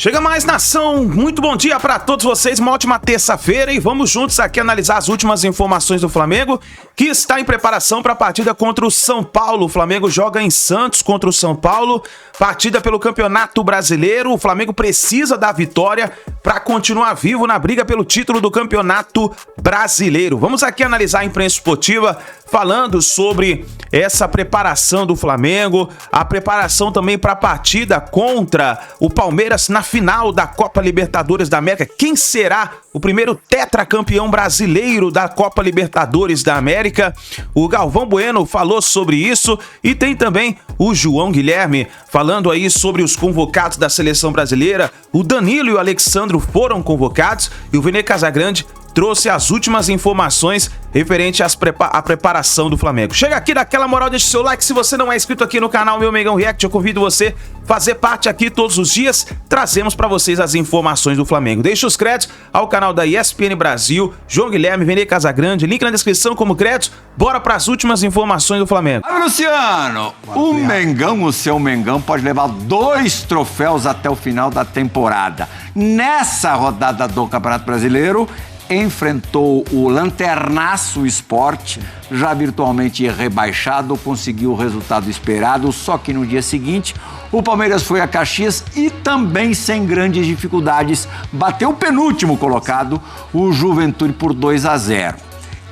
Chega mais, nação! Muito bom dia para todos vocês, uma ótima terça-feira e vamos juntos aqui analisar as últimas informações do Flamengo, que está em preparação para a partida contra o São Paulo. O Flamengo joga em Santos contra o São Paulo, partida pelo Campeonato Brasileiro. O Flamengo precisa da vitória para continuar vivo na briga pelo título do Campeonato Brasileiro. Vamos aqui analisar a imprensa esportiva falando sobre essa preparação do Flamengo, a preparação também para a partida contra o Palmeiras na final da Copa Libertadores da América. Quem será o primeiro tetracampeão brasileiro da Copa Libertadores da América? O Galvão Bueno falou sobre isso e tem também o João Guilherme falando aí sobre os convocados da seleção brasileira. O Danilo e o Alexandro foram convocados e o Vene Casagrande trouxe as últimas informações referente à preparação do Flamengo. Chega aqui, dá aquela moral, deixa o seu like. Se você não é inscrito aqui no canal Meu Mengão React, eu convido você a fazer parte aqui todos os dias. Trazemos para vocês as informações do Flamengo. Deixa os créditos ao canal da ESPN Brasil, João Guilherme, Vene Casagrande, link na descrição como créditos. Bora para as últimas informações do Flamengo. Luciano, o Mengão, o seu Mengão, pode levar 2 troféus até o final da temporada. Nessa rodada do Campeonato Brasileiro, enfrentou o Lanternaço Sport, já virtualmente rebaixado, conseguiu o resultado esperado, só que no dia seguinte o Palmeiras foi a Caxias e também sem grandes dificuldades bateu o penúltimo colocado, o Juventude, por 2-0.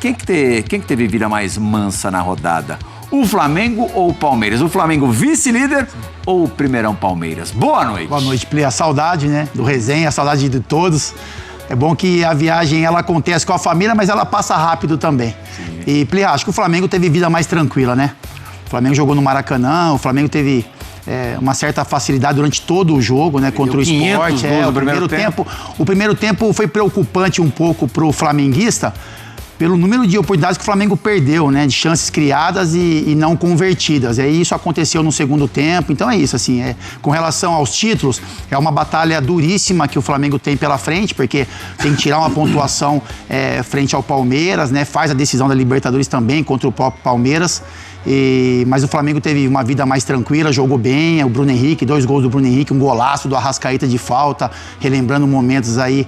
Quem que teve vida mais mansa na rodada? O Flamengo ou o Palmeiras? O Flamengo vice-líder ou o primeirão Palmeiras? Boa noite. Boa noite, Play. A saudade, né, do resenha, a saudade de todos. É bom que a viagem, ela acontece com a família, mas ela passa rápido também. Sim. E, Play, acho que o Flamengo teve vida mais tranquila, né? O Flamengo jogou no Maracanã, o Flamengo teve uma certa facilidade durante todo o jogo, né? Contra o Sport. O primeiro tempo foi preocupante um pouco pro flamenguista, pelo número de oportunidades que o Flamengo perdeu, né? De chances criadas e não convertidas. E aí isso aconteceu no segundo tempo. Então é isso, assim. Com relação aos títulos, é uma batalha duríssima que o Flamengo tem pela frente, porque tem que tirar uma pontuação frente ao Palmeiras, né? Faz a decisão da Libertadores também contra o próprio Palmeiras. Mas o Flamengo teve uma vida mais tranquila, jogou bem. O Bruno Henrique, 2 gols do Bruno Henrique, um golaço do Arrascaeta de falta, relembrando momentos aí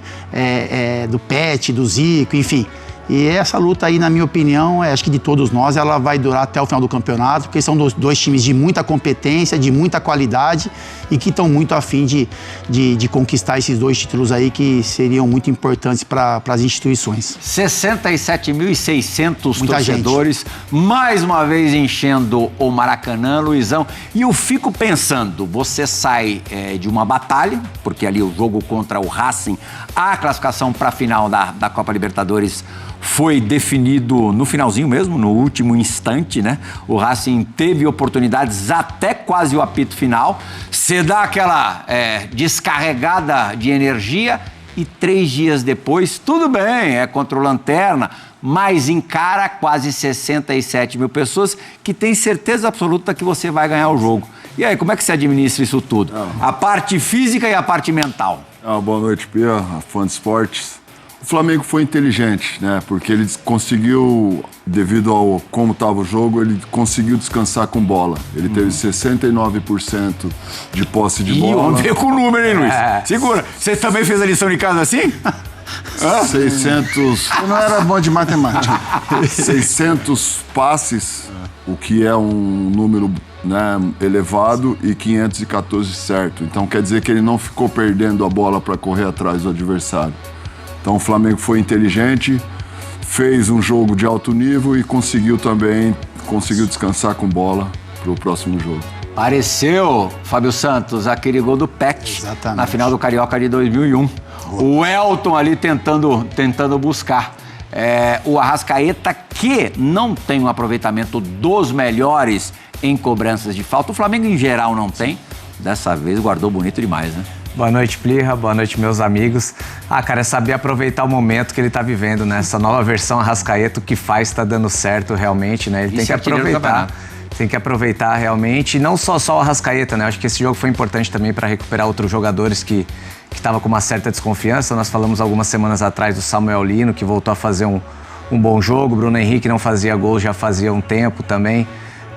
do Pet, do Zico, enfim. E essa luta aí, na minha opinião, acho que de todos nós, ela vai durar até o final do campeonato, porque são 2 times de muita competência, de muita qualidade e que estão muito afim de conquistar esses 2 títulos aí que seriam muito importantes para as instituições. 67.600 torcedores, mais uma vez enchendo o Maracanã, Luizão. E eu fico pensando, você sai de uma batalha, porque ali o jogo contra o Racing, a classificação para a final da Copa Libertadores foi definido no finalzinho mesmo, no último instante, né? O Racing teve oportunidades até quase o apito final. Você dá aquela descarregada de energia e 3 dias depois, tudo bem, é contra o Lanterna, mas encara quase 67 mil pessoas que têm certeza absoluta que você vai ganhar o jogo. E aí, como é que você administra isso tudo? A parte física e a parte mental. Boa noite, Pia, fã de esportes. O Flamengo foi inteligente, né? Porque ele conseguiu, devido ao como estava o jogo, ele conseguiu descansar com bola. Ele teve 69% de posse de bola. Vamos ver com o número, hein, Luiz? Segura. Você também fez a lição de casa assim? 600... Eu não era bom de matemática. 600 passes, o que é um número, né, elevado, e 514 certo. Então quer dizer que ele não ficou perdendo a bola para correr atrás do adversário. Então o Flamengo foi inteligente, fez um jogo de alto nível e conseguiu descansar com bola para o próximo jogo. Pareceu, Fábio Santos, aquele gol do Pet na final do Carioca de 2001. O Elton ali tentando buscar. O Arrascaeta, que não tem um aproveitamento dos melhores em cobranças de falta. O Flamengo em geral não tem. Dessa vez guardou bonito demais, né? Boa noite, Plirra. Boa noite, meus amigos. Cara, é saber aproveitar o momento que ele tá vivendo, né? Essa nova versão Arrascaeta, o que faz tá dando certo realmente, né? Ele tem que aproveitar. Tem que aproveitar realmente, não só o Arrascaeta, né? Acho que esse jogo foi importante também para recuperar outros jogadores que estavam com uma certa desconfiança. Nós falamos algumas semanas atrás do Samuel Lino, que voltou a fazer um bom jogo. Bruno Henrique não fazia gol já fazia um tempo também.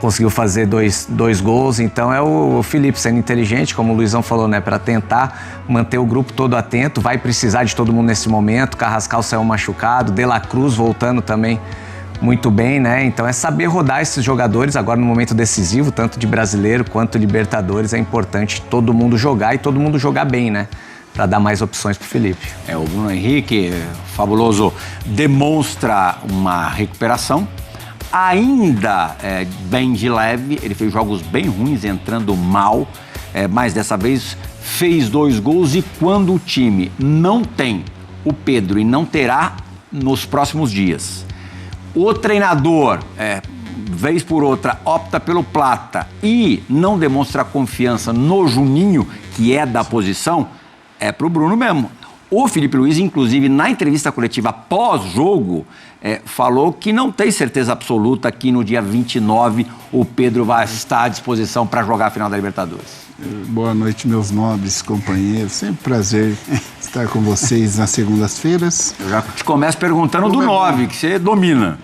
conseguiu fazer dois gols. Então é o Felipe sendo inteligente, como o Luizão falou, né? Para tentar manter o grupo todo atento. Vai precisar de todo mundo nesse momento. Carrascal saiu machucado, De La Cruz voltando também muito bem, né? Então é saber rodar esses jogadores agora no momento decisivo, tanto de brasileiro quanto Libertadores. É importante todo mundo jogar e todo mundo jogar bem, né? Para dar mais opções para o Felipe. O Bruno Henrique, fabuloso, demonstra uma recuperação. Ainda bem de leve, ele fez jogos bem ruins, entrando mal, mas dessa vez fez 2 gols. E quando o time não tem o Pedro e não terá nos próximos dias, o treinador, vez por outra, opta pelo Plata e não demonstra confiança no Juninho, que é da posição, é pro Bruno mesmo. O Felipe Luiz, inclusive, na entrevista coletiva pós-jogo, falou que não tem certeza absoluta que no dia 29 o Pedro vai estar à disposição para jogar a final da Libertadores. Boa noite, meus nobres companheiros. Sempre um prazer estar com vocês nas segundas-feiras. Eu já te começo perguntando do 9, que você domina.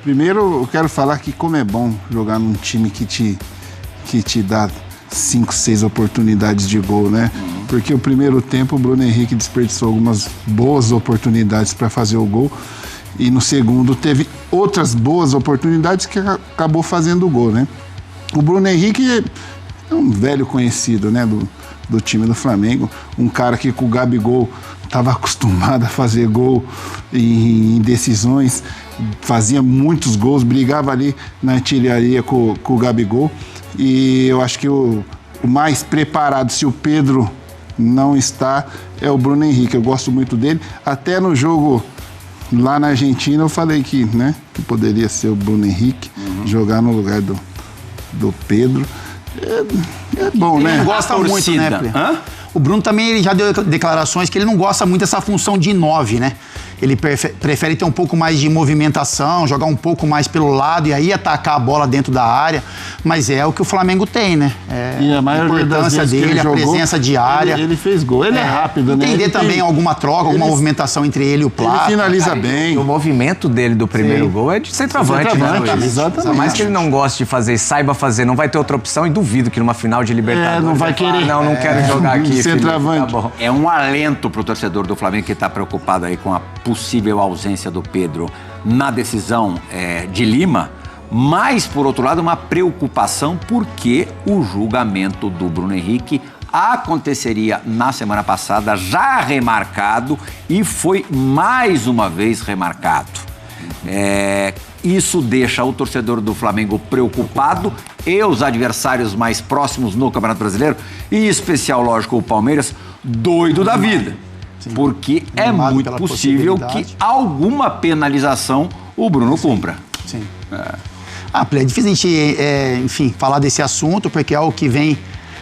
Primeiro, eu quero falar que como é bom jogar num time que te dá 5, 6 oportunidades de gol, né? Porque o primeiro tempo o Bruno Henrique desperdiçou algumas boas oportunidades para fazer o gol. E no segundo teve outras boas oportunidades que acabou fazendo o gol, né? O Bruno Henrique é um velho conhecido, né, do time do Flamengo. Um cara que com o Gabigol estava acostumado a fazer gol em decisões, fazia muitos gols, brigava ali na artilharia com o Gabigol. E eu acho que o mais preparado, se o Pedro não está, é o Bruno Henrique. Eu gosto muito dele. Até no jogo lá na Argentina eu falei que poderia ser o Bruno Henrique jogar no lugar do Pedro. É bom, né? Ele gosta muito, né, Plê? O Bruno também ele já deu declarações que ele não gosta muito dessa função de 9, né? Ele prefere ter um pouco mais de movimentação, jogar um pouco mais pelo lado e aí atacar a bola dentro da área. Mas é o que o Flamengo tem, né? E a maioria das vezes dele, que ele a jogou, presença diária. Ele fez gol, ele é rápido, né? Entender também alguma troca, alguma movimentação entre ele e o Plata. Ele finaliza bem. E o movimento dele do primeiro gol é de centroavante, né, Luiz? Exatamente. Por mais que ele não goste de fazer e saiba fazer, não vai ter outra opção e duvido que numa final de Libertadores... não vai querer. Não quero jogar aqui, centroavante. Tá bom. É um alento pro torcedor do Flamengo que está preocupado aí com a possível ausência do Pedro na decisão de Lima, mas, por outro lado, uma preocupação porque o julgamento do Bruno Henrique aconteceria na semana passada, já remarcado, e foi mais uma vez remarcado. Isso deixa o torcedor do Flamengo preocupado e os adversários mais próximos no Campeonato Brasileiro, e em especial, lógico, o Palmeiras, doido da vida. Sim. Porque é muito possível que alguma penalização o Bruno cumpra. Sim. É difícil a gente, enfim, falar desse assunto, porque é o que vem,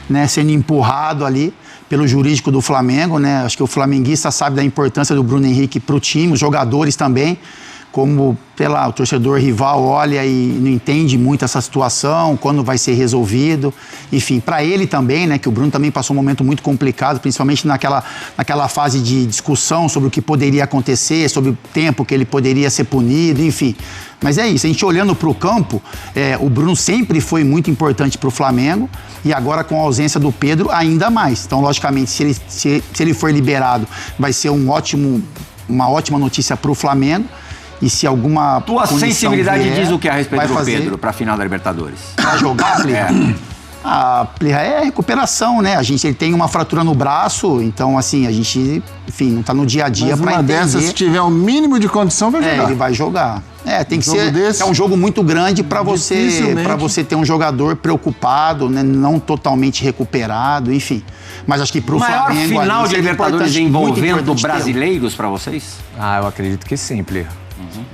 né, sendo empurrado ali pelo jurídico do Flamengo, né? Acho que o flamenguista sabe da importância do Bruno Henrique para o time, os jogadores também, como o torcedor rival olha e não entende muito essa situação, quando vai ser resolvido. Enfim, para ele também, né, que o Bruno também passou um momento muito complicado, principalmente naquela fase de discussão sobre o que poderia acontecer, sobre o tempo que ele poderia ser punido, enfim. Mas é isso, a gente olhando para o campo, o Bruno sempre foi muito importante para o Flamengo e agora com a ausência do Pedro ainda mais. Então, logicamente, se ele for liberado, vai ser uma ótima notícia para o Flamengo. E se alguma tua sensibilidade diz o que a respeito do Pedro para a final da Libertadores? Para jogar, Plirra? É recuperação, né? Ele tem uma fratura no braço, então assim, a gente, enfim, não tá no dia a dia para entender. Mas se tiver o mínimo de condição, vai jogar. Ele vai jogar. Tem que ser. É um jogo muito grande para você ter um jogador preocupado, né? Não totalmente recuperado, enfim. Mas acho que pro Flamengo... O maior final de Libertadores envolvendo brasileiros para vocês? Eu acredito que sim, Plirra.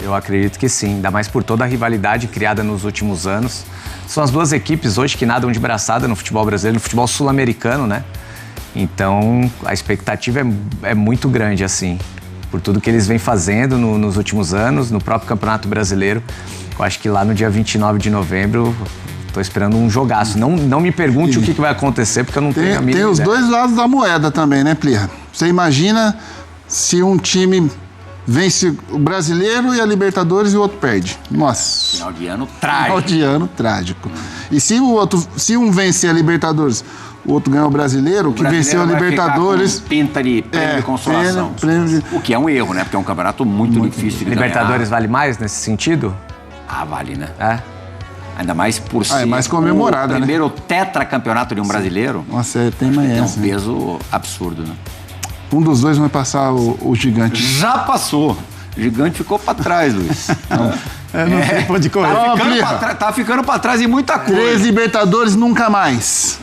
Eu acredito que sim, ainda mais por toda a rivalidade criada nos últimos anos. São as duas equipes hoje que nadam de braçada no futebol brasileiro, no futebol sul-americano, né? Então, a expectativa é muito grande, assim, por tudo que eles vêm fazendo nos últimos anos, no próprio Campeonato Brasileiro. Eu acho que lá no dia 29 de novembro, estou esperando um jogaço. Não me pergunte o que vai acontecer, porque eu não tenho a mínima ideia. Tem os dois lados da moeda também, né, Plirra? Você imagina se um time vence o Brasileiro e a Libertadores e o outro perde. Nossa. Final de ano trágico. Final de ano trágico. E se um vencer a Libertadores, o outro ganha o Brasileiro, que venceu a Libertadores... Pinta de prêmio de consolação. O que é um erro, né? Porque é um campeonato muito difícil de Libertadores ganhar. vale mais nesse sentido? Ah, vale, né? É. Ainda mais por ser é mais comemorada, o primeiro tetracampeonato de um brasileiro. Nossa, tem mais Tem um essa. né? peso absurdo, né? Um dos dois vai passar o Gigante. Já passou. O Gigante ficou pra trás, Luiz. Não tem pra onde correr. Tá ficando pra trás em muita coisa. 3 Libertadores nunca mais.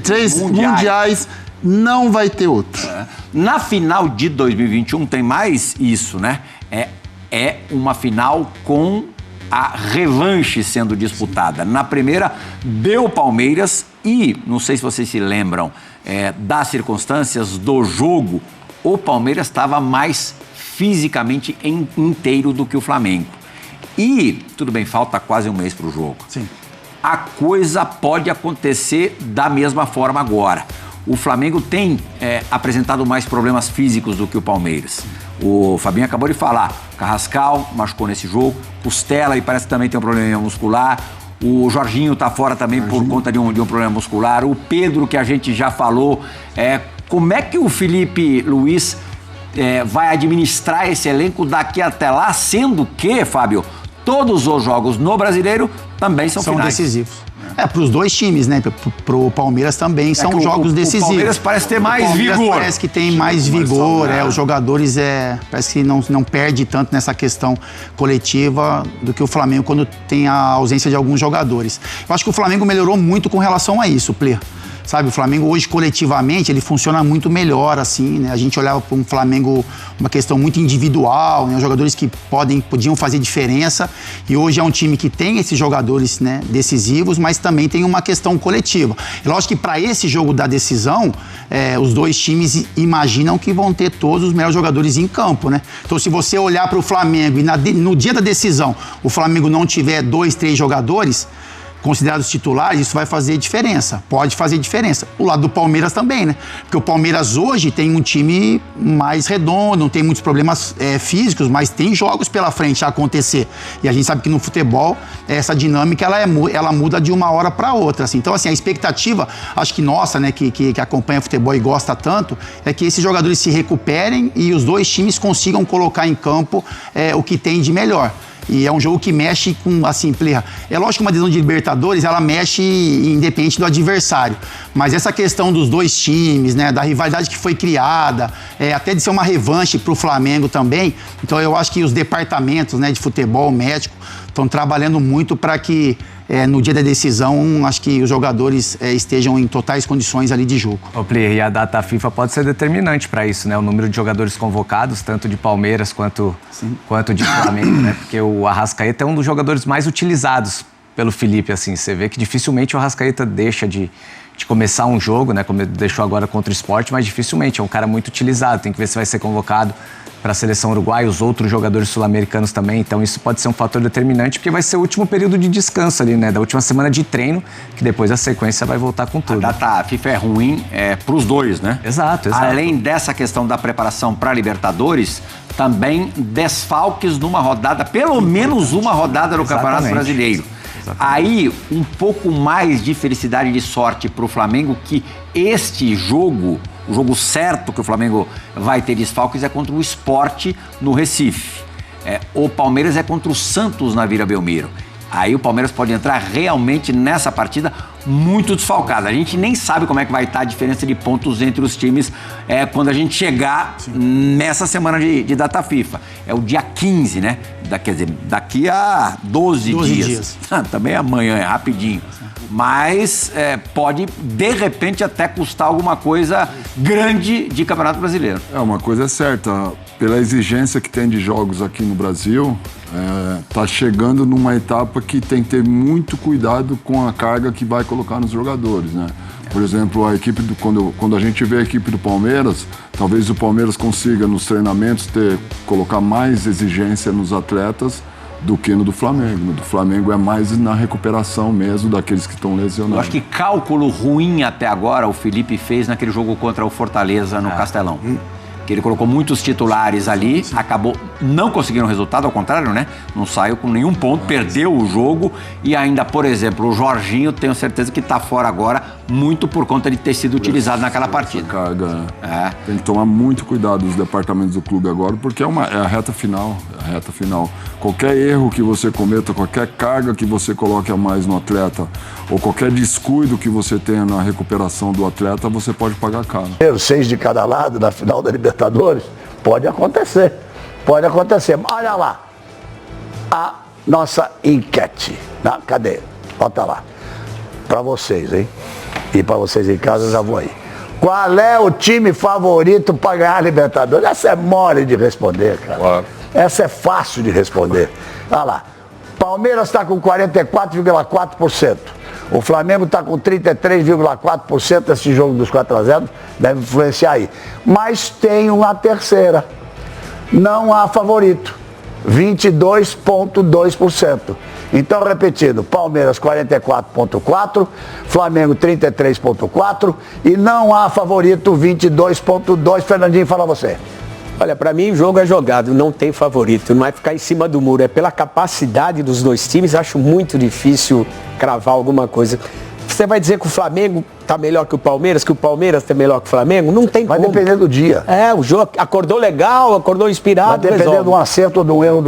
3 mundiais, não vai ter outro. Na final de 2021 tem mais isso, né? É uma final com a revanche sendo disputada. Na primeira, deu Palmeiras e, não sei se vocês se lembram das circunstâncias do jogo, o Palmeiras estava mais fisicamente inteiro do que o Flamengo. E, tudo bem, falta quase um mês para o jogo. Sim. A coisa pode acontecer da mesma forma agora. O Flamengo tem apresentado mais problemas físicos do que o Palmeiras. O Fabinho acabou de falar, Carrascal machucou nesse jogo, Costela e parece que também tem um problema muscular, o Jorginho tá fora também por conta de um problema muscular, o Pedro, que a gente já falou. Como é que o Felipe Luiz vai administrar esse elenco daqui até lá, sendo que, Fábio, todos os jogos no Brasileiro também são finais. Decisivos. Para os dois times, né? Pro Palmeiras também são jogos decisivos. O Palmeiras parece ter mais vigor. Parece que tem mais vigor, os jogadores parece que não perde tanto nessa questão coletiva do que o Flamengo quando tem a ausência de alguns jogadores. Eu acho que o Flamengo melhorou muito com relação a isso, Plê. Sabe, o Flamengo hoje, coletivamente, ele funciona muito melhor, assim, né? A gente olhava para um Flamengo, uma questão muito individual, né? Os jogadores que podiam fazer diferença. E hoje é um time que tem esses jogadores, né, decisivos, mas também tem uma questão coletiva. E lógico que para esse jogo da decisão, os dois times imaginam que vão ter todos os melhores jogadores em campo, né? Então, se você olhar para o Flamengo e no dia da decisão o Flamengo não tiver 2, 3 jogadores considerados titulares, isso vai fazer diferença. Pode fazer diferença. O lado do Palmeiras também, né? Porque o Palmeiras hoje tem um time mais redondo, não tem muitos problemas físicos, mas tem jogos pela frente a acontecer. E a gente sabe que no futebol, essa dinâmica, ela muda de uma hora para outra. Assim. Então, assim, a expectativa, acho que nossa, né, que acompanha futebol e gosta tanto, é que esses jogadores se recuperem e os dois times consigam colocar em campo o que tem de melhor. E é um jogo que mexe com, assim, é lógico que uma decisão de Libertadores, ela mexe independente do adversário. Mas essa questão dos dois times, né, da rivalidade que foi criada, até de ser uma revanche para o Flamengo também. Então eu acho que os departamentos, né, de futebol, médico, estão trabalhando muito para que no dia da decisão, acho que os jogadores estejam em totais condições ali de jogo. E a data FIFA pode ser determinante para isso, né? O número de jogadores convocados, tanto de Palmeiras quanto de Flamengo, né? Porque o Arrascaeta é um dos jogadores mais utilizados pelo Felipe, assim. Você vê que dificilmente o Arrascaeta deixa de começar um jogo, né? Como deixou agora contra o Sport, mas dificilmente. É um cara muito utilizado, tem que ver se vai ser convocado para a seleção uruguaia, os outros jogadores sul-americanos também. Então isso pode ser um fator determinante, porque vai ser o último período de descanso ali, né? Da última semana de treino, que depois a sequência vai voltar com tudo. A data FIFA é ruim para os dois, né? Exato. Além dessa questão da preparação para a Libertadores, também desfalques numa rodada, pelo menos uma rodada no Campeonato Brasileiro. Aí, um pouco mais de felicidade e de sorte para o Flamengo, que este jogo, o jogo certo que o Flamengo vai ter desfalques é contra o Sport no Recife. O Palmeiras é contra o Santos na Vila Belmiro. Aí o Palmeiras pode entrar realmente nessa partida muito desfalcado. A gente nem sabe como é que vai estar a diferença de pontos entre os times quando a gente chegar nessa semana de data FIFA. É o dia 15, né? Quer dizer, daqui a 12 dias. Também amanhã, é rapidinho. Mas pode, de repente, até custar alguma coisa grande de Campeonato Brasileiro. Uma coisa é certa, pela exigência que tem de jogos aqui no Brasil, tá chegando numa etapa que tem que ter muito cuidado com a carga que vai colocar nos jogadores, né? Por exemplo, a equipe quando a gente vê a equipe do Palmeiras, talvez o Palmeiras consiga nos treinamentos colocar mais exigência nos atletas do que no do Flamengo. No do Flamengo é mais na recuperação mesmo daqueles que estão lesionados. Eu acho que cálculo ruim até agora o Felipe fez naquele jogo contra o Fortaleza no Castelão. que ele colocou muitos titulares ali, acabou não conseguindo resultado, ao contrário, né? Não saiu com nenhum ponto, perdeu o jogo e ainda, por exemplo, o Jorginho, tenho certeza que tá fora agora, muito por conta de ter sido utilizado naquela partida. Carga, tem que tomar muito cuidado os departamentos do clube agora, porque é a reta final, Qualquer erro que você cometa, qualquer carga que você coloque a mais no atleta, ou qualquer descuido que você tenha na recuperação do atleta, você pode pagar caro. 6 de cada lado na final da Libertadores, pode acontecer. Olha lá, a nossa enquete. Cadê? Bota lá. Para vocês, hein? E para vocês em casa, eu já vou aí. Qual é o time favorito para ganhar a Libertadores? Essa é mole de responder, cara. Claro. Essa é fácil de responder. Olha lá. Palmeiras está com 44,4%. O Flamengo está com 33,4%. Esse jogo dos 4-0 deve influenciar aí. Mas tem uma terceira. Não há favorito. 22,2%. Então, repetindo, Palmeiras 44,4%, Flamengo 33,4% e não há favorito 22,2%. Fernandinho, fala você. Olha, para mim o jogo é jogado, não tem favorito, não é ficar em cima do muro, é pela capacidade dos dois times, acho muito difícil cravar alguma coisa. Você vai dizer que o Flamengo tá melhor que o Palmeiras tá melhor que o Flamengo? Não tem como. Vai depender do dia. O jogo acordou legal, acordou inspirado. Vai depender de um acerto ou de um erro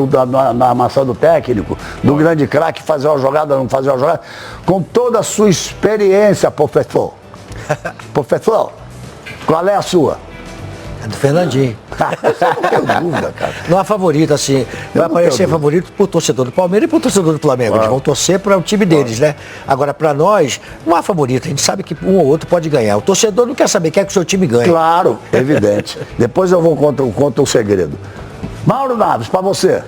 na armação do técnico, do grande craque fazer uma jogada, não fazer uma jogada. Com toda a sua experiência, professor. Professor, qual é a sua? É do Fernandinho. Não tenho dúvida, cara. Não há favorito, assim. Vai aparecer favorito pro torcedor do Palmeiras e pro torcedor do Flamengo. Eles vão torcer para o time deles, né? Agora, para nós, não há favorito. A gente sabe que um ou outro pode ganhar. O torcedor não quer saber, quer que o seu time ganhe. Claro, evidente. Depois eu vou contra o segredo. Mauro Naves, para você.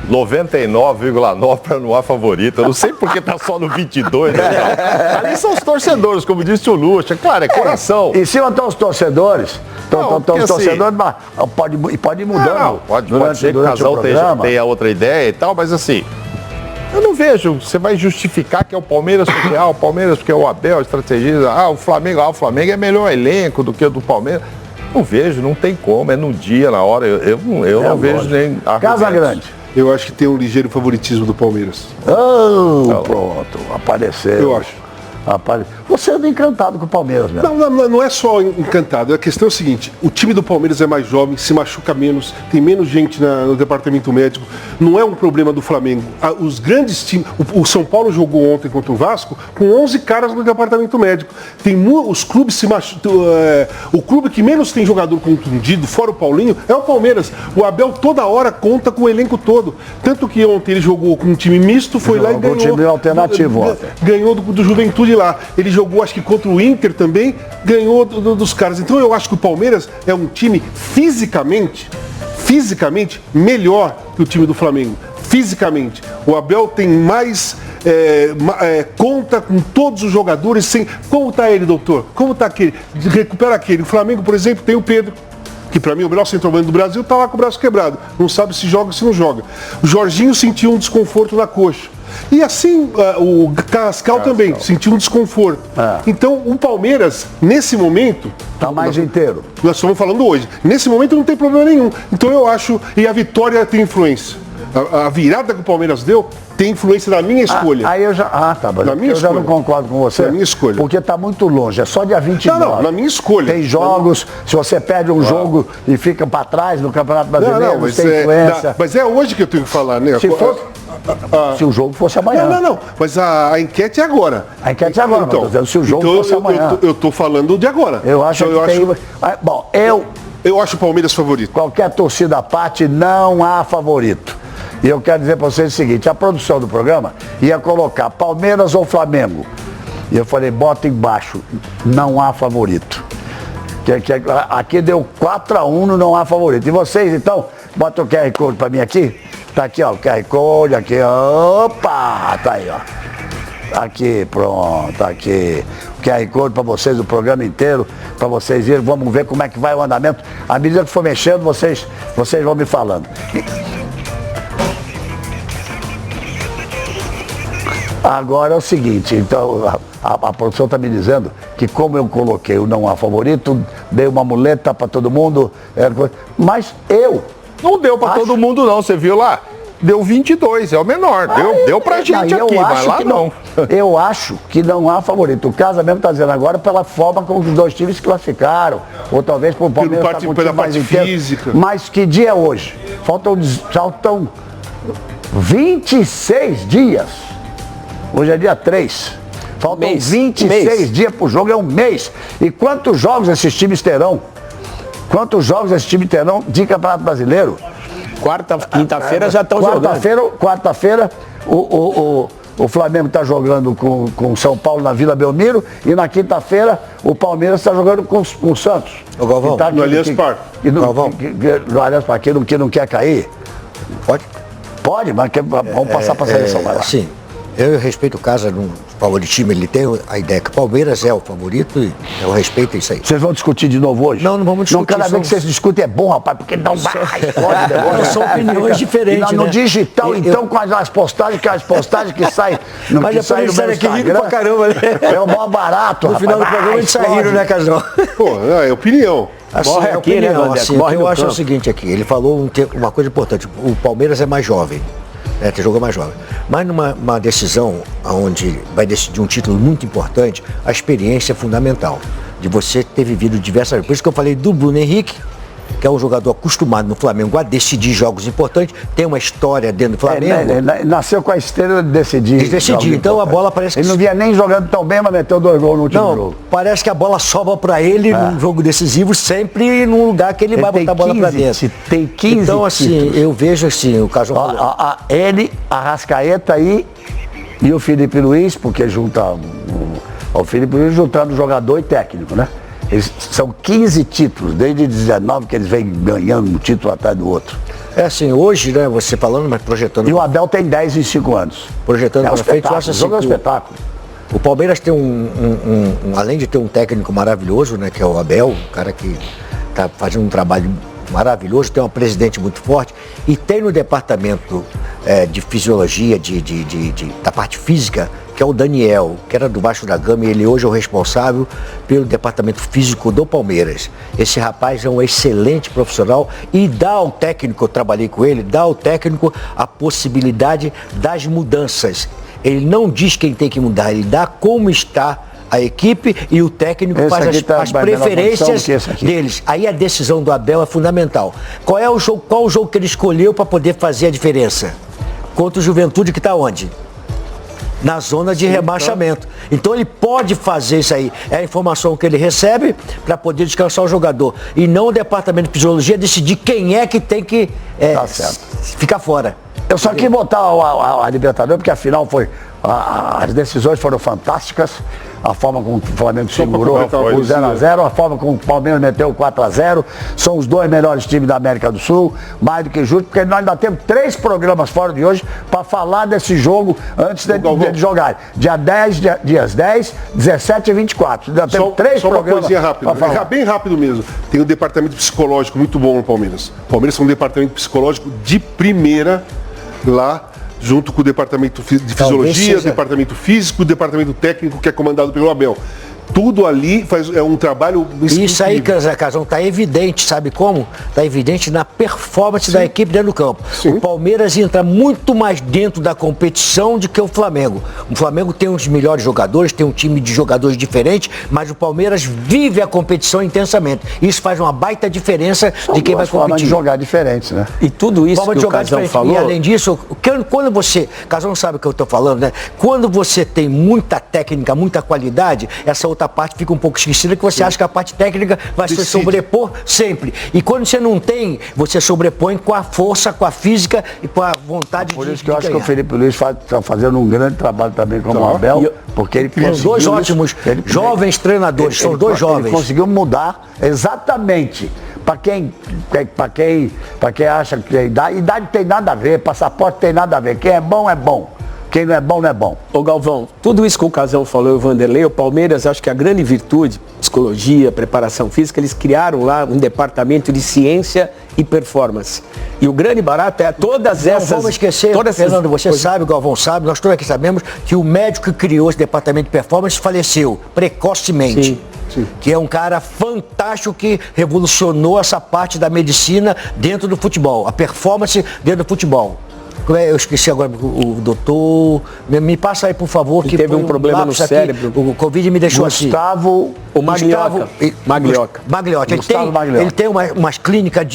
99,9 para não há favorito. Eu não sei porque tá só no 22, né? Ali são os torcedores, como disse o Lucha. Claro, é coração. Em cima estão os torcedores. Estão os torcedores, mas pode ir mudando. Pode ser que o Casal tenha outra ideia e tal, mas assim, eu não vejo. Você vai justificar que é o Palmeiras porque o Palmeiras porque é o Abel, estrategista. O Flamengo é melhor elenco do que o do Palmeiras. Não vejo, não tem como. É no dia, na hora. Eu não vejo nem. Casa Grande. Eu acho que tem um ligeiro favoritismo do Palmeiras. Pronto, apareceu. Eu acho. Você anda encantado com o Palmeiras, né? Não é só encantado. A questão é o seguinte: o time do Palmeiras é mais jovem, se machuca menos, tem menos gente no departamento médico. Não é um problema do Flamengo. Os grandes times. O São Paulo jogou ontem contra o Vasco com 11 caras no departamento médico. Os clubes se machucam. O clube que menos tem jogador contundido, fora o Paulinho, é o Palmeiras. O Abel toda hora conta com o elenco todo. Tanto que ontem ele jogou com um time misto, foi lá e ganhou. Um time alternativo ontem. Ganhou do Juventude lá. Ele jogou, acho que contra o Inter também, ganhou dos caras. Então eu acho que o Palmeiras é um time fisicamente melhor que o time do Flamengo. Fisicamente. O Abel tem mais... conta com todos os jogadores sem... Como está ele, doutor? Como está aquele? Recupera aquele. O Flamengo, por exemplo, tem o Pedro, que para mim é o melhor centroavante do Brasil, está lá com o braço quebrado. Não sabe se joga ou se não joga. O Jorginho sentiu um desconforto na coxa. E assim, o Cascal também sentiu um desconforto. Então, o Palmeiras, nesse momento... Está mais inteiro. Nós estamos falando hoje. Nesse momento não tem problema nenhum. Então, eu acho... E a vitória tem influência. A virada que o Palmeiras deu tem influência na minha escolha. Aí eu já... tá, mas eu já não concordo com você. Na minha escolha. Porque está muito longe. É só dia 29. Não, na minha escolha. Tem jogos, se você perde um jogo e fica para trás no Campeonato Brasileiro, mas tem influência. Mas é hoje que eu tenho que falar, né? Se o jogo fosse amanhã. Não. Mas a enquete é agora. A enquete é agora, então, dizendo, se o jogo fosse amanhã. Eu tô falando de agora. Eu acho que tem... Bom, eu acho o Palmeiras favorito. Qualquer torcida à parte, não há favorito. E eu quero dizer para vocês o seguinte, a produção do programa ia colocar Palmeiras ou Flamengo. E eu falei, bota embaixo, não há favorito. Aqui deu 4-1 no não há favorito. E vocês, então, bota o QR Code para mim aqui. Tá aqui, ó, o QR Code, aqui, opa, tá aí, ó. Aqui, pronto, aqui. O QR Code para vocês, o programa inteiro, para vocês irem. Vamos ver como é que vai o andamento. À medida que for mexendo, vocês vão me falando. Agora é o seguinte, então a produção está me dizendo que como eu coloquei o não há favorito, dei uma muleta para todo mundo, mas eu... Não deu para todo mundo não, você viu lá? Deu 22, é o menor, deu pra gente aqui, mas lá não. Eu acho que não há favorito. O Casa mesmo está dizendo agora pela forma como os dois times se classificaram, ou talvez por Palmeiras tá com o time mais física. Mas que dia é hoje? Faltam 26 dias. Hoje é dia 3. Faltam 26 dias pro jogo, é um mês. E quantos jogos esses times terão? Quantos jogos esses times terão de Campeonato Brasileiro? Quinta-feira já estão jogando. Quarta-feira, o Flamengo está jogando com o São Paulo na Vila Belmiro e na quinta-feira o Palmeiras está jogando com o Santos. O Galvão, no Allianz Parque. No Allianz Parque, que não quer cair. Pode? Pode, mas vamos passar para a seleção. Sim. Eu respeito o Casa no favoritismo, ele tem a ideia que o Palmeiras é o favorito e eu respeito isso aí. Vocês vão discutir de novo hoje? Não vamos discutir. Cada vez que vocês discutem é bom, rapaz, porque não vai, explode. São opiniões diferentes, no digital, então, com as postagens que saem no meu Instagram, pra caramba, né? É o maior barato, no final do programa a gente sai rindo, né, Casão? Pô, é opinião. Morre aqui, né, assim, o que eu acho é o seguinte aqui, ele falou uma coisa importante, o Palmeiras é mais jovem. Jogou mais jovem. Mas numa decisão onde vai decidir um título muito importante, a experiência é fundamental. De você ter vivido diversas vezes. Por isso que eu falei do Bruno Henrique, que é um jogador acostumado no Flamengo a decidir jogos importantes, tem uma história dentro do Flamengo. Nasceu com a estrela de decidir. Então a bola parece que... Ele não vinha nem jogando tão bem, mas meteu 2 gols no último jogo. Parece que a bola sobra para ele num jogo decisivo, sempre num lugar que ele vai botar a bola para dentro. Tem 15 Então, assim, títulos. Eu vejo assim, o caso... Ele, a Arrascaeta aí e o Felipe Luiz, porque junta... O Felipe Luiz juntando jogador e técnico, né? São 15 títulos, desde 19 que eles vêm ganhando um título atrás do outro. É assim, hoje, né, você falando, mas projetando... E o Abel tem 10 em 5 anos. Projetando para frente, eu acho assim, é um espetáculo. O Palmeiras tem além de ter um técnico maravilhoso, né, que é o Abel, um cara que está fazendo um trabalho maravilhoso, tem um presidente muito forte e tem no departamento de fisiologia, da parte física, que é o Daniel, que era do Vasco da Gama e ele hoje é o responsável pelo departamento físico do Palmeiras. Esse rapaz é um excelente profissional e dá ao técnico, eu trabalhei com ele, dá ao técnico a possibilidade das mudanças. Ele não diz quem tem que mudar, ele dá como está a equipe e o técnico faz as preferências deles. Aí a decisão do Abel é fundamental. Qual o jogo que ele escolheu para poder fazer a diferença? Contra o Juventude, que está onde? Na zona de rebaixamento. Então ele pode fazer isso aí. É a informação que ele recebe para poder descansar o jogador. E não o departamento de fisiologia decidir quem é que tem que ficar fora. Eu só quis botar a Libertadores, porque afinal as decisões foram fantásticas. A forma como o Flamengo segurou o 0-0, a forma como o Palmeiras meteu o 4-0. São os 2 melhores times da América do Sul, mais do que justo, porque nós ainda temos 3 programas fora de hoje para falar desse jogo antes de jogar. Dias 10, 17 e 24. Ainda temos 3 só programas. Uma coisinha rápida, bem rápido mesmo. Tem um departamento psicológico muito bom no Palmeiras. O Palmeiras tem um departamento psicológico de primeira lá, junto com o departamento de fisiologia, o departamento físico, o departamento técnico, que é comandado pelo Abel. Tudo ali é um trabalho... Isso aí, Casão, está evidente, sabe como? Está evidente na performance da equipe dentro do campo. Sim. O Palmeiras entra muito mais dentro da competição do que o Flamengo. O Flamengo tem uns melhores jogadores, tem um time de jogadores diferentes, mas o Palmeiras vive a competição intensamente. Isso faz uma baita diferença de quem vai competir. De jogar diferentes, né? E tudo isso que o Casão falou... E além disso, quando você... Casão sabe o que eu estou falando, né? Quando você tem muita técnica, muita qualidade, essa outra parte fica um pouco esquecida, que você acha que a parte técnica vai se sobrepor sempre. E quando você não tem, você sobrepõe com a força, com a física e com a vontade de ganhar. Por isso que eu acho que o Felipe Luiz está fazendo um grande trabalho também como o Abel, porque ele conseguiu... 2 ótimos jovens treinadores, são 2 jovens. Ele conseguiu mudar exatamente para quem acha que idade tem nada a ver, passaporte tem nada a ver. Quem é bom é bom. Quem não é bom, não é bom. Ô Galvão, tudo isso que o Casão falou, o Vanderlei, o Palmeiras, acho que a grande virtude, psicologia, preparação física, eles criaram lá um departamento de ciência e performance. E o grande barato é todas essas... Não vamos esquecer, Fernando, você sabe, o Galvão sabe, nós todos aqui sabemos que o médico que criou esse departamento de performance faleceu precocemente. Sim. Sim. Que é um cara fantástico que revolucionou essa parte da medicina dentro do futebol, a performance dentro do futebol. Eu esqueci agora o doutor. Me passa aí, por favor. Que teve um problema no cérebro. O Covid me deixou Gustavo, assim. O Maglioca. Maglioca. Maglioca. Ele tem umas clínicas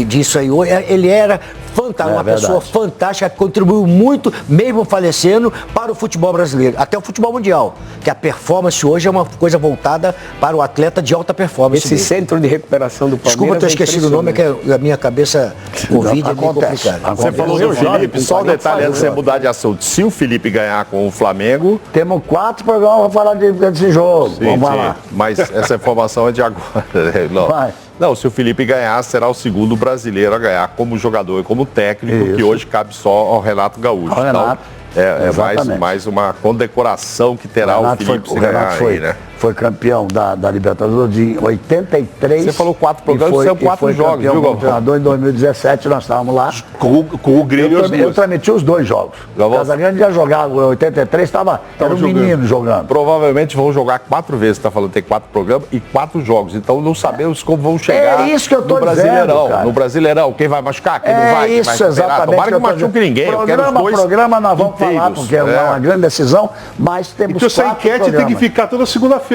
disso aí. Ele era fantástico, uma pessoa fantástica, contribuiu muito, mesmo falecendo, para o futebol brasileiro, até o futebol mundial. Que a performance hoje é uma coisa voltada para o atleta de alta performance. Esse centro de recuperação do Palmeiras. Desculpa ter esquecido o nome, é que a minha cabeça Covid é meio complicada. Você falou do Felipe, só um detalhe antes de você mudar de assunto. Se o Felipe ganhar com o Flamengo... Temos 4 programas para falar desse jogo. Sim, vamos lá. Mas essa informação é de agora. Não. Vai. Não, se o Felipe ganhar, será o segundo brasileiro a ganhar como jogador e como técnico, que hoje cabe só ao Renato Gaúcho. Ao Renato. Então, é mais uma condecoração que terá o Felipe se ganhar aí, né? Foi campeão da Libertadores de 83. Você falou 4 programas, são 4 jogos, viu, Galvão? Em 2017 nós estávamos lá. Com o Grêmio eu transmiti os 2 jogos. O Casagrande já jogava, em 83 era um menino jogando. Provavelmente vão jogar 4 vezes, está falando, tem 4 programas e 4 jogos. Então não sabemos como vão chegar isso que eu tô no Brasileirão. Dizendo, no Brasileirão, quem vai machucar, quem não vai, quem vai isso, exatamente. Tomara que machuque ninguém. Programa nós vamos falar, porque é uma grande decisão, mas temos então, essa enquete tem que ficar toda segunda-feira.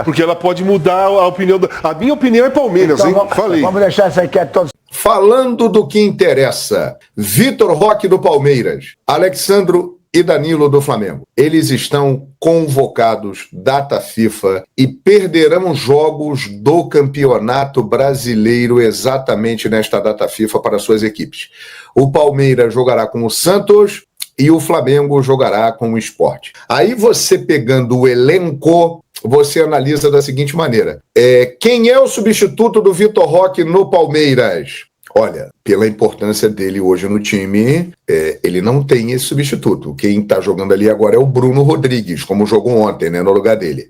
Porque ela pode mudar a opinião. A minha opinião é Palmeiras, então, hein? Falei. Vamos deixar essa enquete toda. Falando do que interessa, Vitor Roque do Palmeiras, Alexandro e Danilo do Flamengo. Eles estão convocados, data FIFA, e perderão jogos do Campeonato Brasileiro exatamente nesta data FIFA para suas equipes. O Palmeiras jogará com o Santos e o Flamengo jogará com o Sport. Aí você pegando o elenco, você analisa da seguinte maneira. Quem é o substituto do Vitor Roque no Palmeiras? Olha, pela importância dele hoje no time, ele não tem esse substituto. Quem está jogando ali agora é o Bruno Rodrigues, como jogou ontem, né, no lugar dele.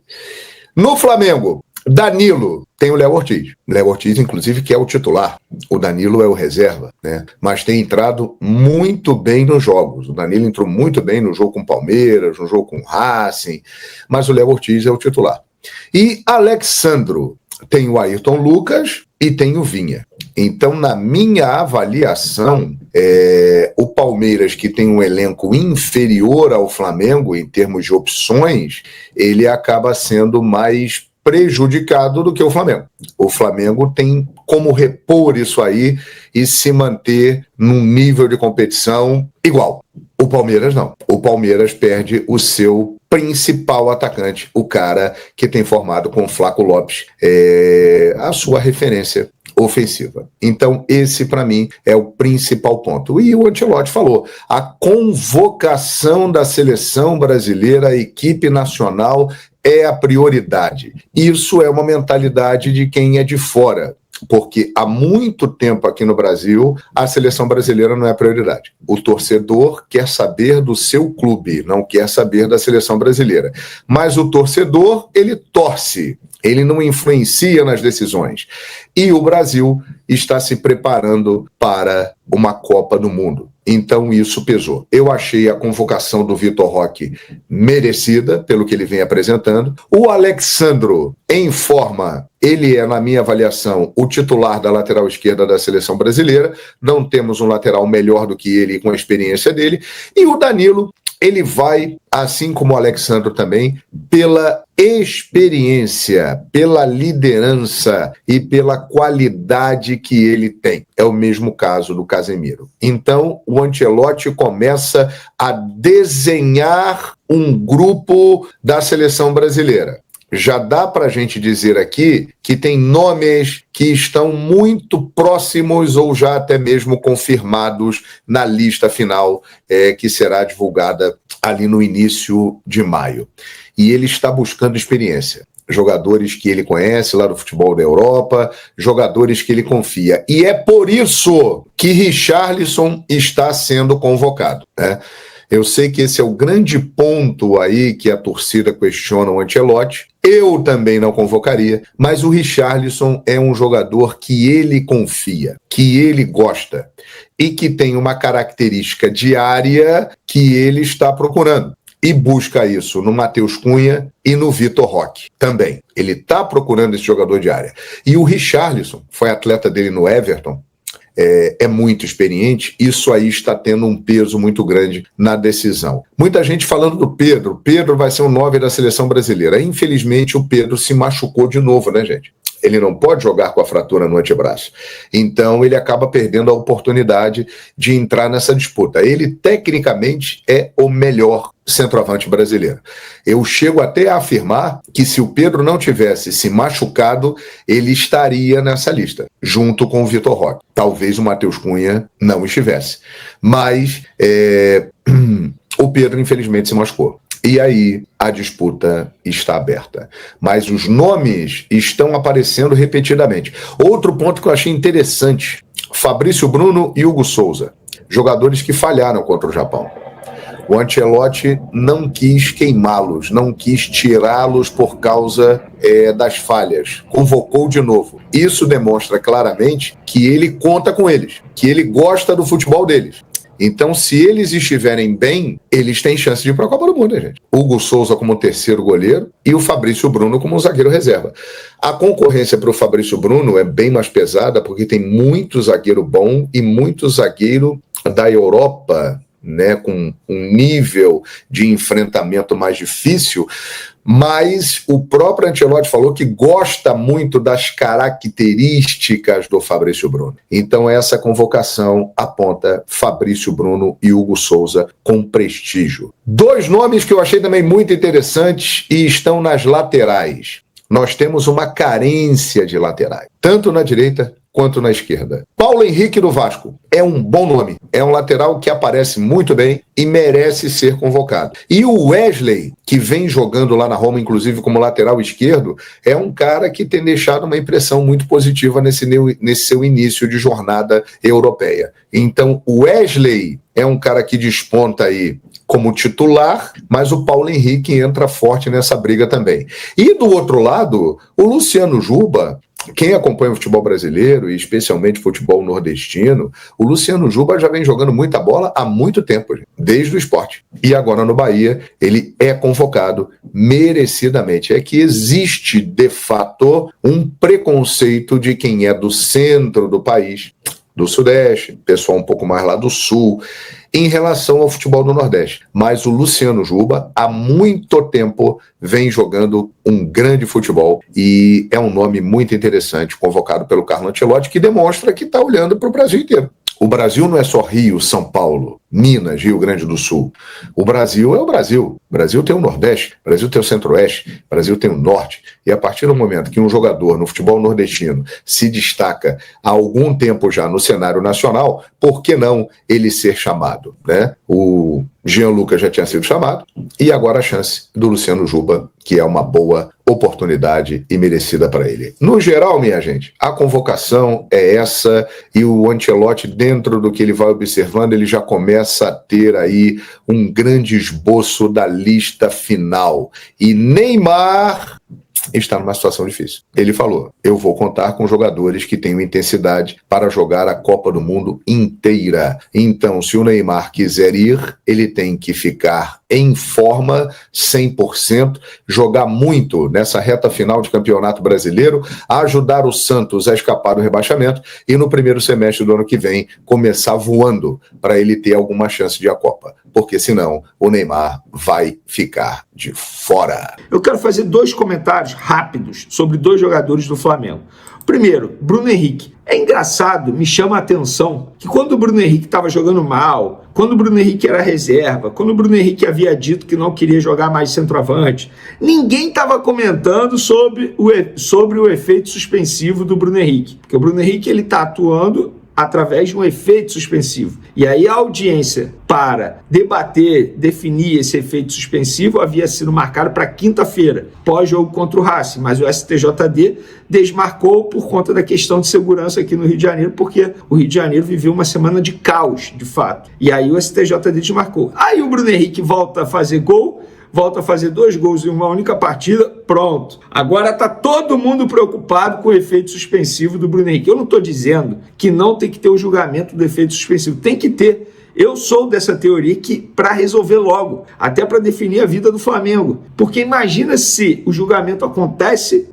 No Flamengo, Danilo, tem o Léo Ortiz. Léo Ortiz, inclusive, que é o titular. O Danilo é o reserva, né? Mas tem entrado muito bem nos jogos. O Danilo entrou muito bem no jogo com o Palmeiras, no jogo com o Racing, mas o Léo Ortiz é o titular. E Alexandro, tem o Ayrton Lucas e tem o Vinha. Então, na minha avaliação, o Palmeiras, que tem um elenco inferior ao Flamengo em termos de opções, ele acaba sendo mais prejudicado do que o Flamengo. O Flamengo tem como repor isso aí e se manter num nível de competição igual. O Palmeiras não. O Palmeiras perde o seu principal atacante, o cara que tem formado com o Flaco Lopes a sua referência ofensiva. Então, esse, para mim, é o principal ponto. E o Ancelotti falou, a convocação da seleção brasileira, a equipe nacional, é a prioridade. Isso é uma mentalidade de quem é de fora, porque há muito tempo aqui no Brasil, a seleção brasileira não é a prioridade. O torcedor quer saber do seu clube, não quer saber da seleção brasileira. Mas o torcedor, ele torce, ele não influencia nas decisões. E o Brasil está se preparando para uma Copa do Mundo. Então isso pesou. Eu achei a convocação do Vitor Roque merecida, pelo que ele vem apresentando. O Alexandro, em forma, ele é, na minha avaliação, o titular da lateral esquerda da seleção brasileira. Não temos um lateral melhor do que ele com a experiência dele. E o Danilo, ele vai, assim como o Alexandro também, pela experiência, pela liderança e pela qualidade que ele tem. É o mesmo caso do Casemiro. Então, o Ancelotti começa a desenhar um grupo da seleção brasileira. Já dá para a gente dizer aqui que tem nomes que estão muito próximos ou já até mesmo confirmados na lista final que será divulgada ali no início de maio. E ele está buscando experiência. Jogadores que ele conhece lá do futebol da Europa, jogadores que ele confia. E é por isso que Richarlison está sendo convocado, né? Eu sei que esse é o grande ponto aí que a torcida questiona o Ancelotti. Eu também não convocaria, mas o Richarlison é um jogador que ele confia, que ele gosta e que tem uma característica diária que ele está procurando. E busca isso no Matheus Cunha e no Vitor Roque também. Ele está procurando esse jogador de área. E o Richarlison, foi atleta dele no Everton, é muito experiente, isso aí está tendo um peso muito grande na decisão. Muita gente falando do Pedro. Pedro vai ser o 9 da seleção brasileira. Infelizmente, o Pedro se machucou de novo, né, gente? Ele não pode jogar com a fratura no antebraço. Então, ele acaba perdendo a oportunidade de entrar nessa disputa. Ele, tecnicamente, é o melhor centroavante brasileiro. Eu chego até a afirmar que se o Pedro não tivesse se machucado, ele estaria nessa lista, junto com o Vitor Roque. Talvez o Matheus Cunha não estivesse. Mas o Pedro, infelizmente, se machucou. E aí a disputa está aberta. Mas os nomes estão aparecendo repetidamente. Outro ponto que eu achei interessante, Fabrício Bruno e Hugo Souza, jogadores que falharam contra o Japão. O Ancelotti não quis queimá-los, não quis tirá-los por causa das falhas. Convocou de novo. Isso demonstra claramente que ele conta com eles, que ele gosta do futebol deles. Então, se eles estiverem bem, eles têm chance de ir para a Copa do Mundo, né, gente? Hugo Souza como terceiro goleiro e o Fabrício Bruno como zagueiro reserva. A concorrência para o Fabrício Bruno é bem mais pesada porque tem muito zagueiro bom e muito zagueiro da Europa, né, com um nível de enfrentamento mais difícil, mas o próprio Ancelotti falou que gosta muito das características do Fabrício Bruno. Então essa convocação aponta Fabrício Bruno e Hugo Souza com prestígio. Dois nomes que eu achei também muito interessantes e estão nas laterais. Nós temos uma carência de laterais, tanto na direita quanto na esquerda. Paulo Henrique do Vasco é um bom nome, é um lateral que aparece muito bem e merece ser convocado. E o Wesley, que vem jogando lá na Roma, inclusive como lateral esquerdo, é um cara que tem deixado uma impressão muito positiva nesse seu início de jornada europeia. Então, o Wesley é um cara que desponta aí como titular, mas o Paulo Henrique entra forte nessa briga também. E do outro lado, o Luciano Juba, quem acompanha o futebol brasileiro, e especialmente futebol nordestino, o Luciano Juba já vem jogando muita bola há muito tempo, desde o Sport. E agora no Bahia, ele é convocado merecidamente. É que existe, de fato, um preconceito de quem é do centro do país, do Sudeste, pessoal um pouco mais lá do Sul, em relação ao futebol do Nordeste. Mas o Luciano Juba, há muito tempo, vem jogando um grande futebol e é um nome muito interessante, convocado pelo Carlo Ancelotti, que demonstra que está olhando para o Brasil inteiro. O Brasil não é só Rio, São Paulo, Minas, Rio Grande do Sul. O Brasil é o Brasil. O Brasil tem o Nordeste, o Brasil tem o Centro-Oeste, o Brasil tem o Norte. E a partir do momento que um jogador no futebol nordestino se destaca há algum tempo já no cenário nacional, por que não ele ser chamado, né? O Gianluca já tinha sido chamado e agora a chance do Luciano Juba, que é uma boa oportunidade e merecida para ele. No geral, minha gente, a convocação é essa e o Ancelotti, dentro do que ele vai observando, ele já começa a ter aí um grande esboço da lista final. E Neymar está numa situação difícil. Ele falou, eu vou contar com jogadores que tenham intensidade para jogar a Copa do Mundo inteira. Então, se o Neymar quiser ir, ele tem que ficar em forma 100%, jogar muito nessa reta final de Campeonato Brasileiro, ajudar o Santos a escapar do rebaixamento e no primeiro semestre do ano que vem começar voando para ele ter alguma chance de ir à Copa. Porque senão o Neymar vai ficar de fora. Eu quero fazer dois comentários rápidos sobre dois jogadores do Flamengo. Primeiro, Bruno Henrique. É engraçado, me chama a atenção que quando o Bruno Henrique estava jogando mal, quando o Bruno Henrique era reserva, quando o Bruno Henrique havia dito que não queria jogar mais centroavante, ninguém estava comentando sobre o efeito suspensivo do Bruno Henrique. Porque o Bruno Henrique está atuando através de um efeito suspensivo. E aí a audiência para debater, definir esse efeito suspensivo havia sido marcada para quinta-feira, pós-jogo contra o Racing, mas o STJD desmarcou por conta da questão de segurança aqui no Rio de Janeiro, porque o Rio de Janeiro viveu uma semana de caos, de fato. E aí o STJD desmarcou. Aí o Bruno Henrique volta a fazer gol, volta a fazer 2 gols em uma única partida, pronto. Agora está todo mundo preocupado com o efeito suspensivo do Bruno Henrique. Eu não estou dizendo que não tem que ter o julgamento do efeito suspensivo, tem que ter. Eu sou dessa teoria que para resolver logo, até para definir a vida do Flamengo. Porque imagina se o julgamento acontece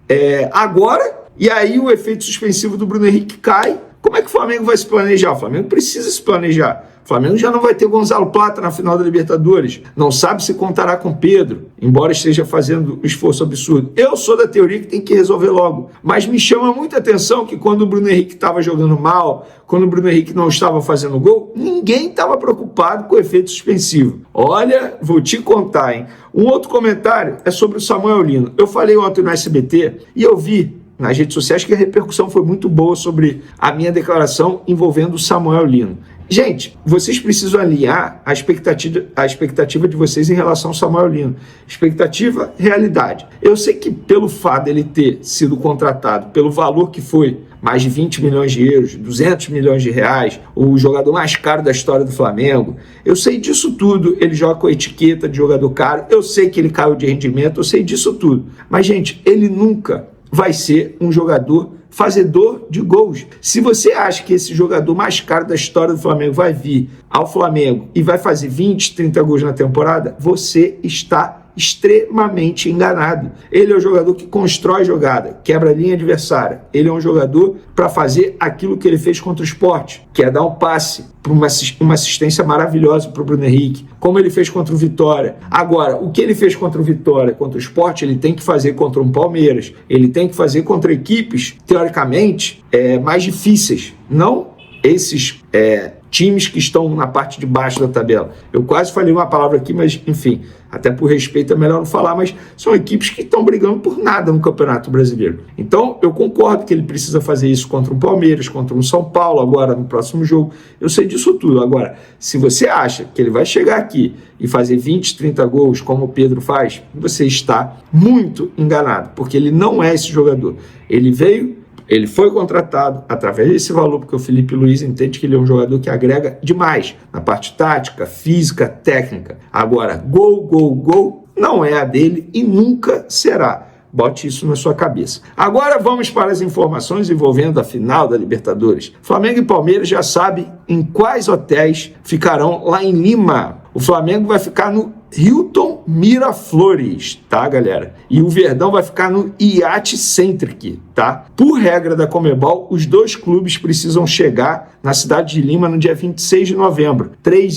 agora e aí o efeito suspensivo do Bruno Henrique cai. Como é que o Flamengo vai se planejar? O Flamengo precisa se planejar. O Flamengo já não vai ter Gonzalo Plata na final da Libertadores. Não sabe se contará com Pedro, embora esteja fazendo um esforço absurdo. Eu sou da teoria que tem que resolver logo. Mas me chama muita atenção que quando o Bruno Henrique estava jogando mal, quando o Bruno Henrique não estava fazendo gol, ninguém estava preocupado com o efeito suspensivo. Olha, vou te contar, hein? Um outro comentário é sobre o Samuel Lino. Eu falei ontem no SBT e eu vi nas redes sociais que a repercussão foi muito boa sobre a minha declaração envolvendo o Samuel Lino. Gente, vocês precisam alinhar a expectativa de vocês em relação ao Samuel Lino. Expectativa, realidade. Eu sei que pelo fato dele ter sido contratado pelo valor que foi, mais de 20 milhões de euros, 200 milhões de reais, o jogador mais caro da história do Flamengo, eu sei disso tudo, ele joga com a etiqueta de jogador caro, eu sei que ele caiu de rendimento, eu sei disso tudo. Mas, gente, ele nunca vai ser um jogador fazedor de gols. Se você acha que esse jogador mais caro da história do Flamengo vai vir ao Flamengo e vai fazer 20, 30 gols na temporada, você está extremamente enganado. Ele é um jogador que constrói jogada, quebra a linha adversária. Ele é um jogador para fazer aquilo que ele fez contra o Sport, que é dar um passe para uma assistência maravilhosa para o Bruno Henrique, como ele fez contra o Vitória. Agora, o que ele fez contra o Vitória, contra o Sport, ele tem que fazer contra um Palmeiras, ele tem que fazer contra equipes, teoricamente, mais difíceis, não esses times que estão na parte de baixo da tabela. Eu quase falei uma palavra aqui, mas enfim, até por respeito é melhor não falar, mas são equipes que estão brigando por nada no Campeonato Brasileiro. Então, eu concordo que ele precisa fazer isso contra um Palmeiras, contra um São Paulo, agora no próximo jogo. Eu sei disso tudo. Agora, se você acha que ele vai chegar aqui e fazer 20, 30 gols, como o Pedro faz, você está muito enganado, porque ele não é esse jogador. Ele foi contratado através desse valor, porque o Felipe Luiz entende que ele é um jogador que agrega demais na parte tática, física, técnica. Agora, gol não é a dele e nunca será. Bote isso na sua cabeça. Agora vamos para as informações envolvendo a final da Libertadores. Flamengo e Palmeiras já sabem em quais hotéis ficarão lá em Lima. O Flamengo vai ficar no Hilton Miraflores, tá, galera? E o Verdão vai ficar no Yacht Centric, tá? Por regra da Conmebol, os dois clubes precisam chegar na cidade de Lima no dia 26 de novembro, 3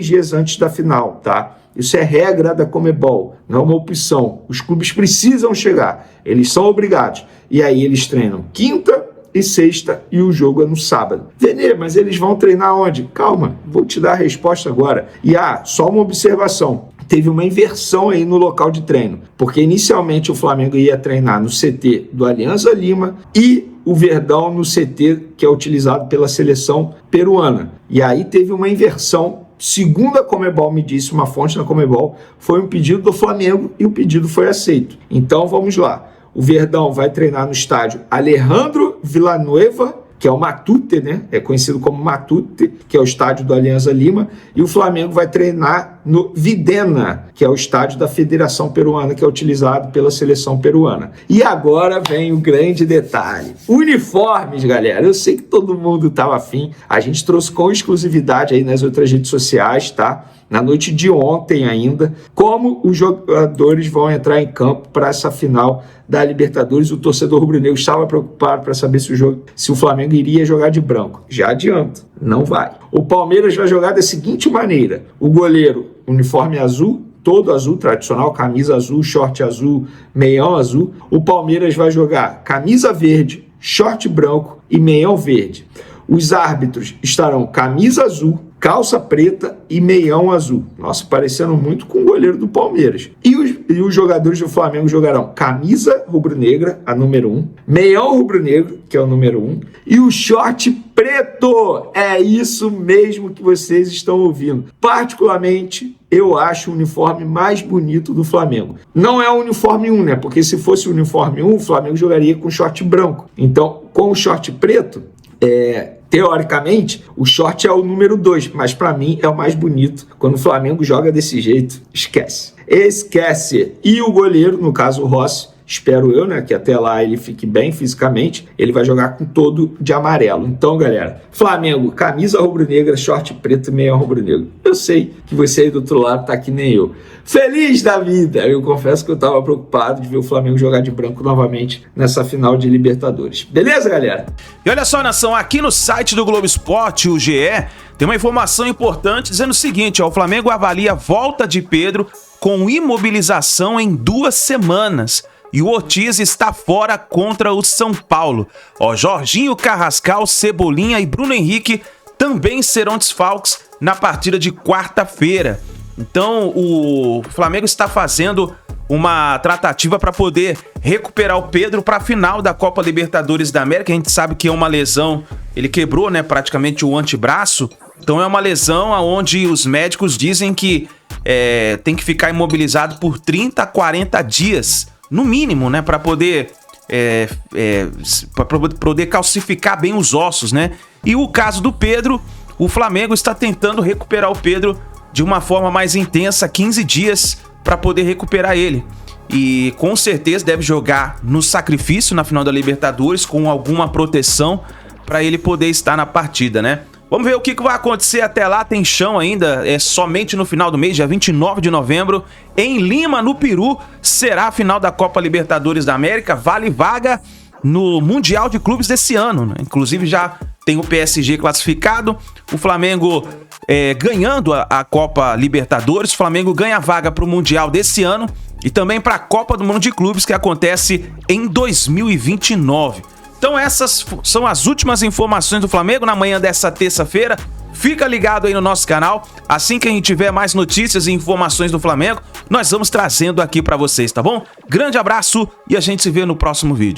dias antes da final, tá? Isso é regra da Conmebol, não é uma opção. Os clubes precisam chegar, eles são obrigados. E aí eles treinam quinta e sexta e o jogo é no sábado. Venê, mas eles vão treinar onde? Calma, vou te dar a resposta agora. E só uma observação. Teve uma inversão aí no local de treino, porque inicialmente o Flamengo ia treinar no CT do Alianza Lima e o Verdão no CT que é utilizado pela seleção peruana. E aí teve uma inversão. Segundo a Conmebol me disse, uma fonte da Conmebol, foi um pedido do Flamengo e o pedido foi aceito. Então vamos lá. O Verdão vai treinar no estádio Alejandro Villanueva, que é o Matute, né? É conhecido como Matute, que é o estádio do Alianza Lima, e o Flamengo vai treinar no Videna, que é o estádio da Federação Peruana, que é utilizado pela seleção peruana. E agora vem o grande detalhe. Uniformes, galera. Eu sei que todo mundo estava afim. A gente trouxe com exclusividade aí nas outras redes sociais, tá? Na noite de ontem ainda, como os jogadores vão entrar em campo para essa final da Libertadores. O torcedor rubro-negro estava preocupado para saber se o Flamengo iria jogar de branco. Já adianto, não vai. O Palmeiras vai jogar da seguinte maneira: o goleiro, uniforme azul, todo azul, tradicional, camisa azul, short azul, meião azul. O Palmeiras vai jogar camisa verde, short branco e meião verde. Os árbitros estarão camisa azul, calça preta e meião azul. Nossa, parecendo muito com o goleiro do Palmeiras. E os jogadores do Flamengo jogarão camisa rubro-negra, a número 1, meião rubro-negro, que é o número 1, e o short preto. É isso mesmo que vocês estão ouvindo. Particularmente, eu acho o uniforme mais bonito do Flamengo. Não é o uniforme 1, né? Porque se fosse o uniforme 1, o Flamengo jogaria com short branco. Então, com o short preto, teoricamente, o short é o número 2, mas para mim é o mais bonito. Quando o Flamengo joga desse jeito, esquece. Esquece. E o goleiro, no caso o Rossi, espero eu, né, que até lá ele fique bem fisicamente, ele vai jogar com todo de amarelo. Então, galera, Flamengo, camisa rubro-negra, short preto e meia rubro-negro. Eu sei que você aí do outro lado tá que nem eu. Feliz da vida! Eu confesso que eu tava preocupado de ver o Flamengo jogar de branco novamente nessa final de Libertadores. Beleza, galera? E olha só, nação, aqui no site do Globo Esporte, o GE, tem uma informação importante dizendo o seguinte, ó, o Flamengo avalia a volta de Pedro com imobilização em 2 semanas. E o Ortiz está fora contra o São Paulo. Ó, Jorginho, Carrascal, Cebolinha e Bruno Henrique também serão desfalques na partida de quarta-feira. Então o Flamengo está fazendo uma tratativa para poder recuperar o Pedro para a final da Copa Libertadores da América. A gente sabe que é uma lesão, ele quebrou, né, praticamente o antebraço. Então é uma lesão onde os médicos dizem que tem que ficar imobilizado por 30 a 40 dias. No mínimo, né, para poder calcificar bem os ossos, né? E o caso do Pedro, o Flamengo está tentando recuperar o Pedro de uma forma mais intensa, 15 dias para poder recuperar ele. E com certeza deve jogar no sacrifício na final da Libertadores com alguma proteção para ele poder estar na partida, né? Vamos ver o que vai acontecer até lá, tem chão ainda, somente no final do mês, dia 29 de novembro, em Lima, no Peru, será a final da Copa Libertadores da América, vale vaga no Mundial de Clubes desse ano, né? Inclusive já tem o PSG classificado, o Flamengo ganhando a Copa Libertadores, o Flamengo ganha a vaga para o Mundial desse ano e também para a Copa do Mundo de Clubes que acontece em 2029. Então essas são as últimas informações do Flamengo na manhã dessa terça-feira. Fica ligado aí no nosso canal. Assim que a gente tiver mais notícias e informações do Flamengo, nós vamos trazendo aqui para vocês, tá bom? Grande abraço e a gente se vê no próximo vídeo.